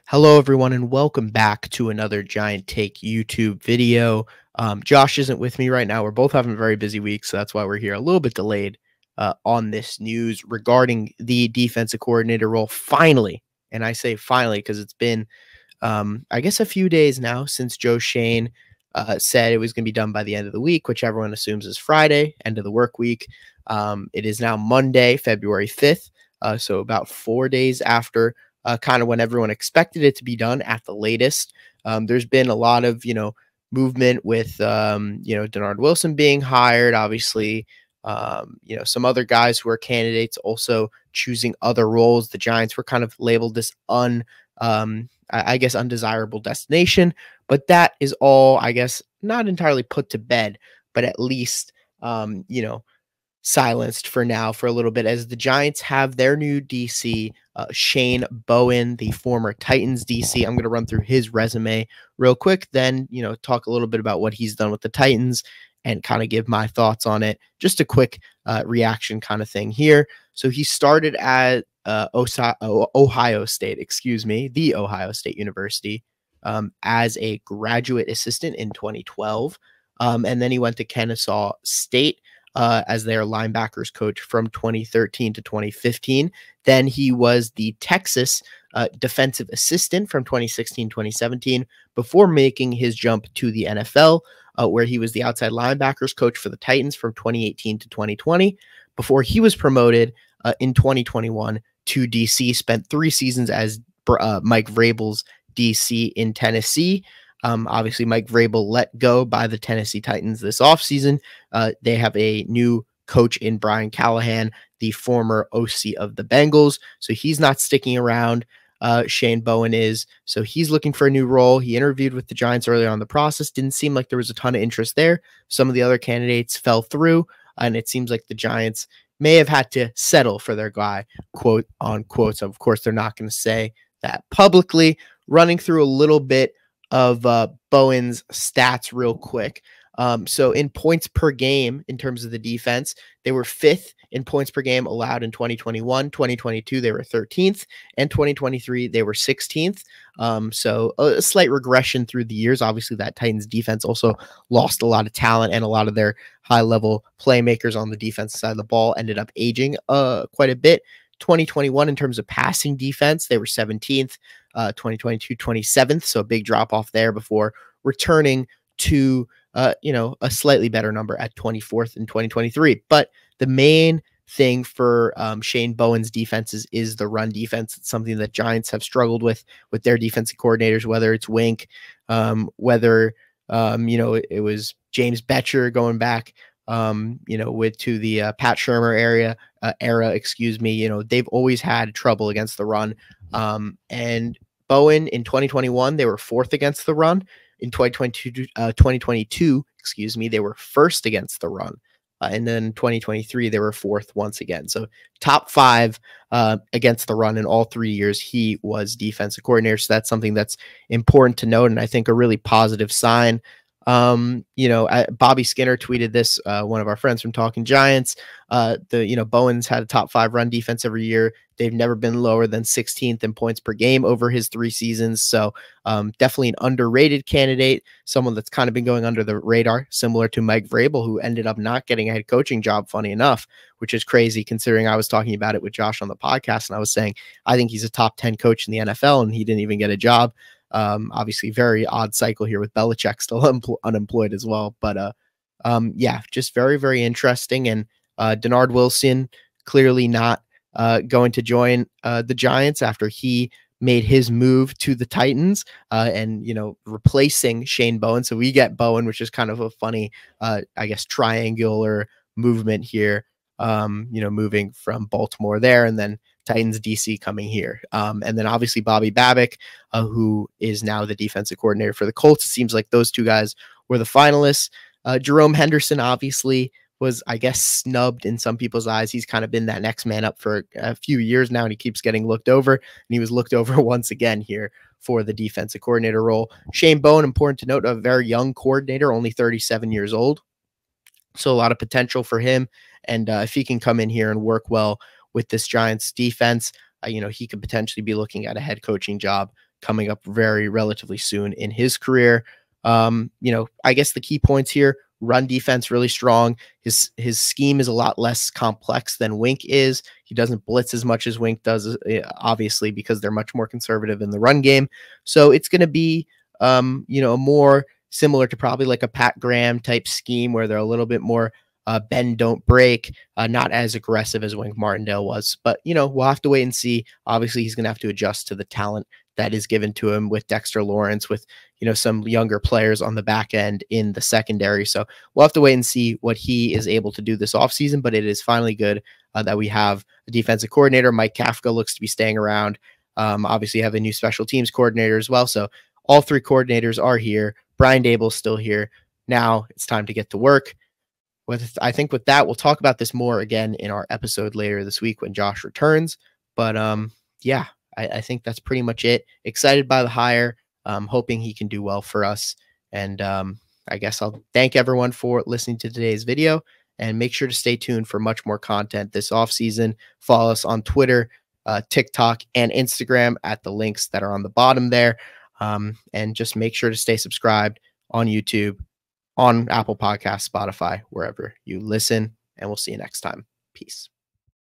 Hello, everyone, and welcome back to another Giant Take YouTube video. Josh isn't with me right now. We're both having a very busy week, so that's why we're here a little bit delayed on this news regarding the defensive coordinator role. Finally, and I say finally because it's been, I guess, a few days now since Joe Shane said it was going to be done by the end of the week, which everyone assumes is Friday, end of the work week. It is now Monday, February 5th, so about 4 days after kind of when everyone expected it to be done at the latest. There's been a lot of, movement with, Denard Wilson being hired, obviously, some other guys who are candidates also choosing other roles. The Giants were kind of labeled this I guess, undesirable destination, but that is all, I guess, not entirely put to bed, but at least, silenced for now for a little bit as the Giants have their new DC, Shane Bowen, the former Titans DC. I'm going to run through his resume real quick, then, talk a little bit about what he's done with the Titans and kind of give my thoughts on it. Just a quick reaction kind of thing here. So he started at Ohio State, the Ohio State University, as a graduate assistant in 2012. And then he went to Kennesaw State as their linebackers coach from 2013 to 2015. Then he was the Texas defensive assistant from 2016-2017 before making his jump to the NFL, where he was the outside linebackers coach for the Titans from 2018 to 2020 before he was promoted in 2021 to DC, spent 3 seasons as Mike Vrabel's DC in Tennessee. Obviously, Mike Vrabel let go by the Tennessee Titans this offseason. They have a new coach in Brian Callahan, the former OC of the Bengals. So he's not sticking around. Shane Bowen is. So he's looking for a new role. He interviewed with the Giants earlier on in the process. Didn't seem like there was a ton of interest there. Some of the other candidates fell through, and it seems like the Giants may have had to settle for their guy, quote unquote. So, of course, they're not going to say that publicly. Running through a little bit of Bowen's stats real quick. So in points per game, in terms of the defense, they were 5th in points per game allowed in 2021. 2022, they were 13th. And 2023, they were 16th. So a slight regression through the years. Obviously, that Titans defense also lost a lot of talent, and a lot of their high-level playmakers on the defensive side of the ball ended up aging quite a bit. 2021, in terms of passing defense, they were 17th. 2022, 27th. So a big drop off there before returning to, a slightly better number at 24th in 2023. But the main thing for Shane Bowen's defenses is the run defense. It's something that Giants have struggled with their defensive coordinators, whether it's Wink, whether, it was James Betcher going back, with to the Pat Shurmur era, they've always had trouble against the run. And Bowen in 2021, they were 4th against the run. In 2022, they were 1st against the run. And then 2023, they were 4th once again. So top 5 against the run in all 3 years he was defensive coordinator. So that's something that's important to note, and I think a really positive sign. Bobby Skinner tweeted this, one of our friends from Talking Giants. Bowen's had a top 5 run defense every year. They've never been lower than 16th in points per game over his 3 seasons. So definitely an underrated candidate, someone that's kind of been going under the radar, similar to Mike Vrabel, who ended up not getting a head coaching job, funny enough, which is crazy considering I was talking about it with Josh on the podcast, and I was saying I think he's a top 10 coach in the NFL, and he didn't even get a job. Obviously very odd cycle here with Belichick still unemployed as well. But just very, very interesting. And Denard Wilson clearly not going to join the Giants after he made his move to the Titans and, replacing Shane Bowen. So we get Bowen, which is kind of a funny, triangular movement here, moving from Baltimore there and then Titans DC coming here. And then obviously Bobby Babick, who is now the defensive coordinator for the Colts. It seems like those 2 guys were the finalists. Jerome Henderson obviously was, I guess, snubbed in some people's eyes. He's kind of been that next man up for a few years now, and he keeps getting looked over. And he was looked over once again here for the defensive coordinator role. Shane Bowen, important to note, a very young coordinator, only 37 years old. So a lot of potential for him. And if he can come in here and work well with this Giants defense, he could potentially be looking at a head coaching job coming up very relatively soon in his career. I guess the key points here: run defense really strong. His scheme is a lot less complex than Wink is. He doesn't blitz as much as Wink does, obviously, because they're much more conservative in the run game. So it's going to be, more similar to probably like a Pat Graham type scheme where they're a little bit more bend, don't break, not as aggressive as Wink Martindale was. But, we'll have to wait and see. Obviously, he's going to have to adjust to the talent that is given to him with Dexter Lawrence, with, some younger players on the back end in the secondary. So we'll have to wait and see what he is able to do this offseason. But it is finally good that we have a defensive coordinator. Mike Kafka looks to be staying around. Obviously, have a new special teams coordinator as well. So all three coordinators are here. Brian Dable's still here. Now it's time to get to work. I think with that, we'll talk about this more again in our episode later this week when Josh returns. But yeah, I think that's pretty much it. Excited by the hire. Hoping he can do well for us. And I guess I'll thank everyone for listening to today's video, and make sure to stay tuned for much more content this offseason. Follow us on Twitter, TikTok, and Instagram at the links that are on the bottom there. And just make sure to stay subscribed on YouTube, on Apple Podcasts, Spotify, wherever you listen. And we'll see you next time. Peace.